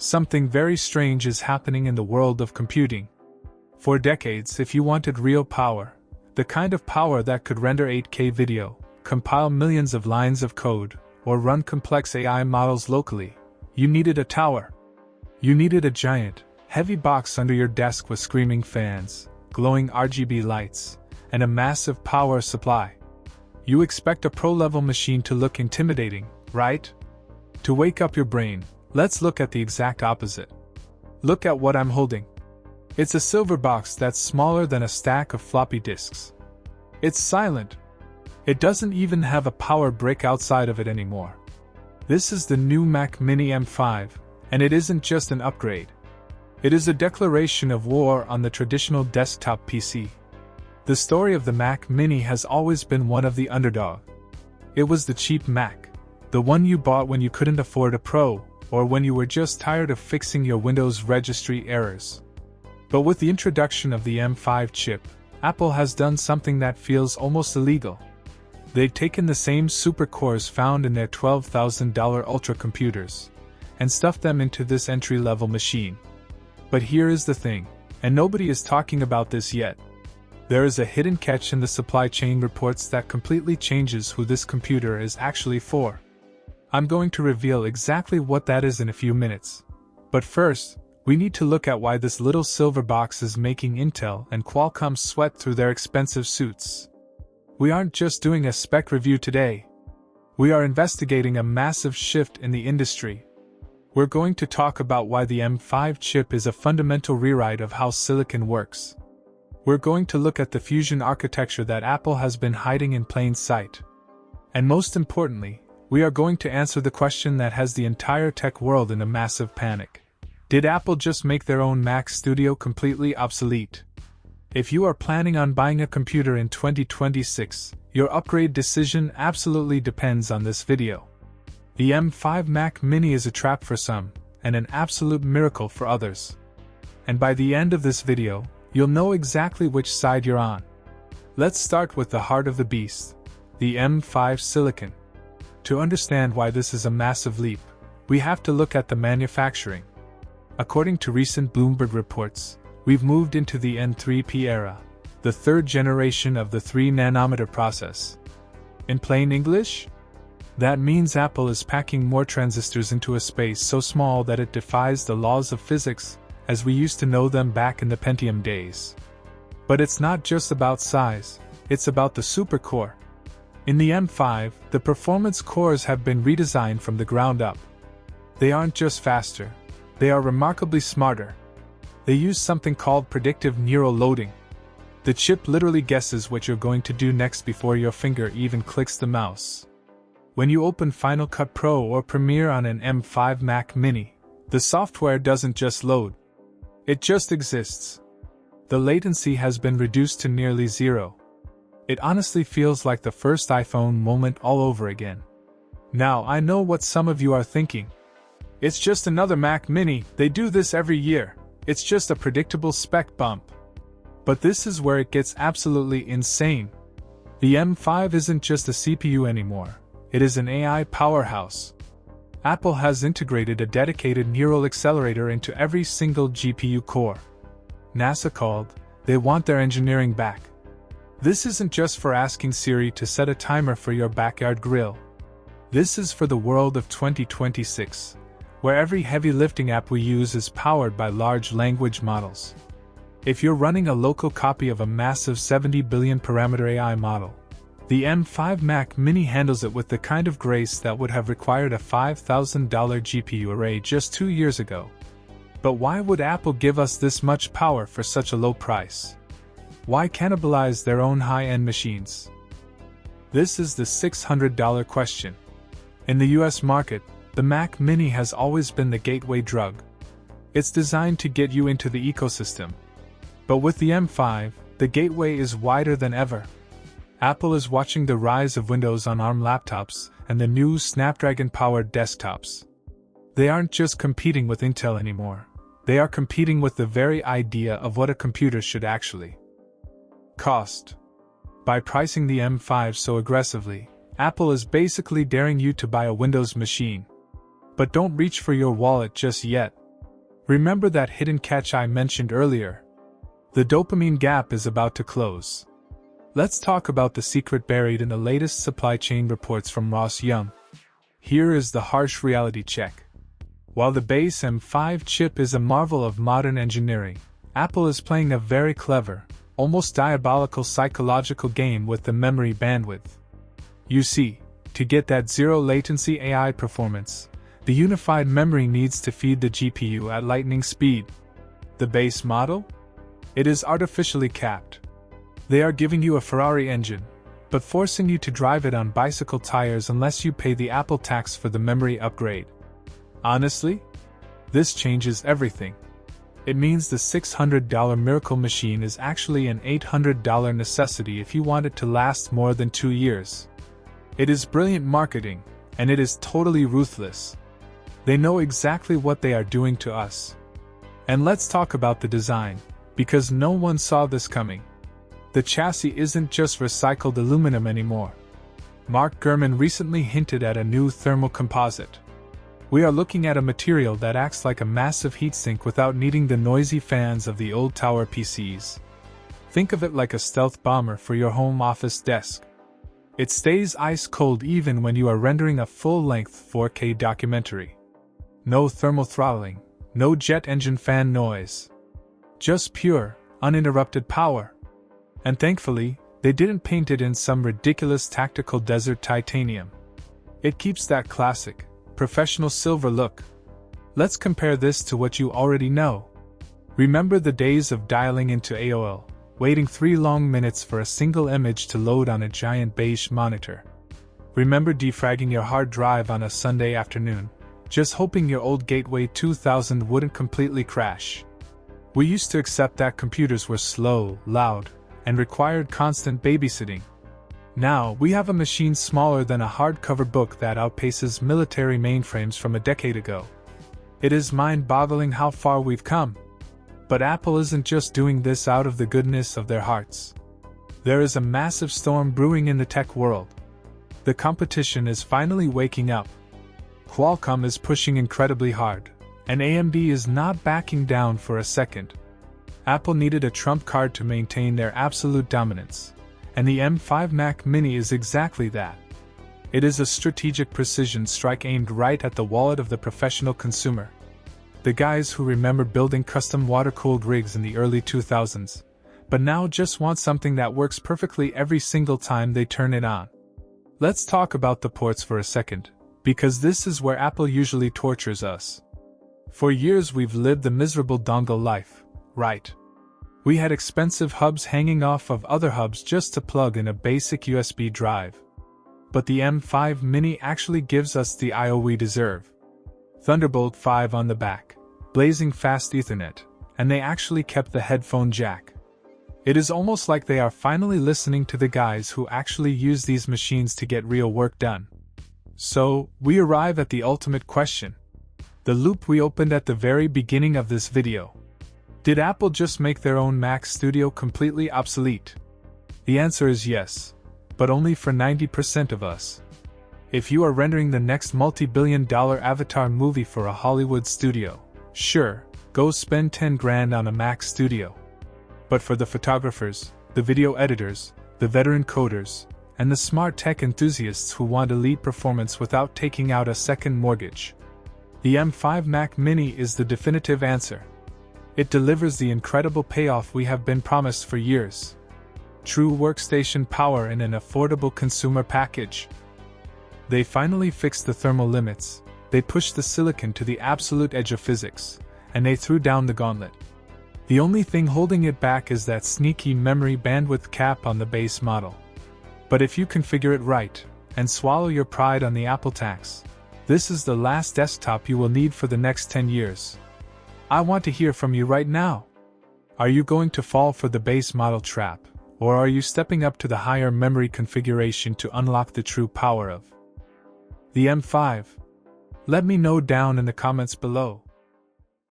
Something very strange is happening in the world of computing. For decades, if you wanted real power, the kind of power that could render 8K video, compile millions of lines of code, or run complex AI models locally, you needed a tower. You needed a giant, heavy box under your desk with screaming fans, glowing RGB lights, and a massive power supply. You expect a pro-level machine to look intimidating, right? To wake up your brain, let's look at the exact opposite. Look at what I'm holding. It's a silver box that's smaller than a stack of floppy disks. It's silent. It doesn't even have a power brick outside of it anymore. This is the new Mac Mini M5, and it isn't just an upgrade. It is a declaration of war on the traditional desktop PC. The story of the Mac Mini has always been one of the underdog. It was the cheap Mac, the one you bought when you couldn't afford a Pro, or when you were just tired of fixing your Windows registry errors. But with the introduction of the M5 chip, Apple has done something that feels almost illegal. They've taken the same super cores found in their $12,000 Ultra computers and stuffed them into this entry-level machine. But here is the thing, and nobody is talking about this yet. There is a hidden catch in the supply chain reports that completely changes who this computer is actually for. I'm going to reveal exactly what that is in a few minutes. But first, we need to look at why this little silver box is making Intel and Qualcomm sweat through their expensive suits. We aren't just doing a spec review today. We are investigating a massive shift in the industry. We're going to talk about why the M5 chip is a fundamental rewrite of how silicon works. We're going to look at the fusion architecture that Apple has been hiding in plain sight. And most importantly, we are going to answer the question that has the entire tech world in a massive panic. Did Apple just make their own Mac Studio completely obsolete? If you are planning on buying a computer in 2026, your upgrade decision absolutely depends on this video. The M5 Mac Mini is a trap for some, and an absolute miracle for others. And by the end of this video, you'll know exactly which side you're on. Let's start with the heart of the beast, the M5 Silicon. To understand why this is a massive leap, we have to look at the manufacturing. According to recent Bloomberg reports, we've moved into the N3P era, the third generation of the 3-nanometer process. In plain English? That means Apple is packing more transistors into a space so small that it defies the laws of physics, as we used to know them back in the Pentium days. But it's not just about size, it's about the supercore. In the M5, the performance cores have been redesigned from the ground up. They aren't just faster, they are remarkably smarter. They use something called predictive neural loading. The chip literally guesses what you're going to do next before your finger even clicks the mouse. When you open Final Cut Pro or Premiere on an M5 Mac Mini, the software doesn't just load. It just exists. The latency has been reduced to nearly zero. It honestly feels like the first iPhone moment all over again. Now I know what some of you are thinking. It's just another Mac Mini, they do this every year. It's just a predictable spec bump. But this is where it gets absolutely insane. The M5 isn't just a CPU anymore, it is an AI powerhouse. Apple has integrated a dedicated neural accelerator into every single GPU core. NASA called, they want their engineering back. This isn't just for asking Siri to set a timer for your backyard grill. This is for the world of 2026, where every heavy lifting app we use is powered by large language models. If you're running a local copy of a massive 70 billion parameter AI model, the M5 Mac Mini handles it with the kind of grace that would have required a $5,000 GPU array just 2 years ago. But why would Apple give us this much power for such a low price? Why cannibalize their own high-end machines? This is the $600 question. In the US market, the Mac Mini has always been the gateway drug. It's designed to get you into the ecosystem. But with the M5, the gateway is wider than ever. Apple is watching the rise of Windows on ARM laptops and the new Snapdragon-powered desktops. They aren't just competing with Intel anymore. They are competing with the very idea of what a computer should actually cost. By pricing the M5 so aggressively, Apple is basically daring you to buy a Windows machine. But don't reach for your wallet just yet. Remember that hidden catch I mentioned earlier? The dopamine gap is about to close. Let's talk about the secret buried in the latest supply chain reports from Ross Young. Here is the harsh reality check. While the base M5 chip is a marvel of modern engineering, Apple is playing a very clever, almost diabolical psychological game with the memory bandwidth. You see, to get that zero-latency AI performance, the unified memory needs to feed the GPU at lightning speed. The base model? It is artificially capped. They are giving you a Ferrari engine, but forcing you to drive it on bicycle tires unless you pay the Apple tax for the memory upgrade. Honestly, this changes everything. It means the $600 miracle machine is actually an $800 necessity if you want it to last more than 2 years. It is brilliant marketing, and it is totally ruthless. They know exactly what they are doing to us. And let's talk about the design, because no one saw this coming. The chassis isn't just recycled aluminum anymore. Mark Gurman recently hinted at a new thermal composite. We are looking at a material that acts like a massive heatsink without needing the noisy fans of the old tower PCs. Think of it like a stealth bomber for your home office desk. It stays ice cold even when you are rendering a full-length 4K documentary. No thermal throttling, no jet engine fan noise. Just pure, uninterrupted power. And thankfully, they didn't paint it in some ridiculous tactical desert titanium. It keeps that classic, professional silver look. Let's compare this to what you already know. Remember the days of dialing into AOL, waiting 3 long minutes for a single image to load on a giant beige monitor. Remember defragging your hard drive on a Sunday afternoon, just hoping your old Gateway 2000 wouldn't completely crash. We used to accept that computers were slow, loud, and required constant babysitting. Now, we have a machine smaller than a hardcover book that outpaces military mainframes from a decade ago. It is mind-boggling how far we've come. But Apple isn't just doing this out of the goodness of their hearts. There is a massive storm brewing in the tech world. The competition is finally waking up. Qualcomm is pushing incredibly hard, and AMD is not backing down for a second. Apple needed a trump card to maintain their absolute dominance, and the M5 Mac Mini is exactly that. It is a strategic precision strike aimed right at the wallet of the professional consumer. The guys who remember building custom water-cooled rigs in the early 2000s, but now just want something that works perfectly every single time they turn it on. Let's talk about the ports for a second, because this is where Apple usually tortures us. For years we've lived the miserable dongle life. Right. We had expensive hubs hanging off of other hubs just to plug in a basic USB drive. But the M5 Mini actually gives us the I/O we deserve. Thunderbolt 5 on the back, blazing fast Ethernet, and they actually kept the headphone jack. It is almost like they are finally listening to the guys who actually use these machines to get real work done. So, we arrive at the ultimate question. The loop we opened at the very beginning of this video. Did Apple just make their own Mac Studio completely obsolete? The answer is yes, but only for 90% of us. If you are rendering the next multi-billion-dollar Avatar movie for a Hollywood studio, sure, go spend 10 grand on a Mac Studio. But for the photographers, the video editors, the veteran coders, and the smart tech enthusiasts who want elite performance without taking out a second mortgage, the M5 Mac Mini is the definitive answer. It delivers the incredible payoff we have been promised for years. True workstation power in an affordable consumer package. They finally fixed the thermal limits, they pushed the silicon to the absolute edge of physics, and they threw down the gauntlet. The only thing holding it back is that sneaky memory bandwidth cap on the base model. But if you configure it right, and swallow your pride on the Apple tax, this is the last desktop you will need for the next 10 years. I want to hear from you right now. Are you going to fall for the base model trap, or are you stepping up to the higher memory configuration to unlock the true power of the M5? Let me know down in the comments below.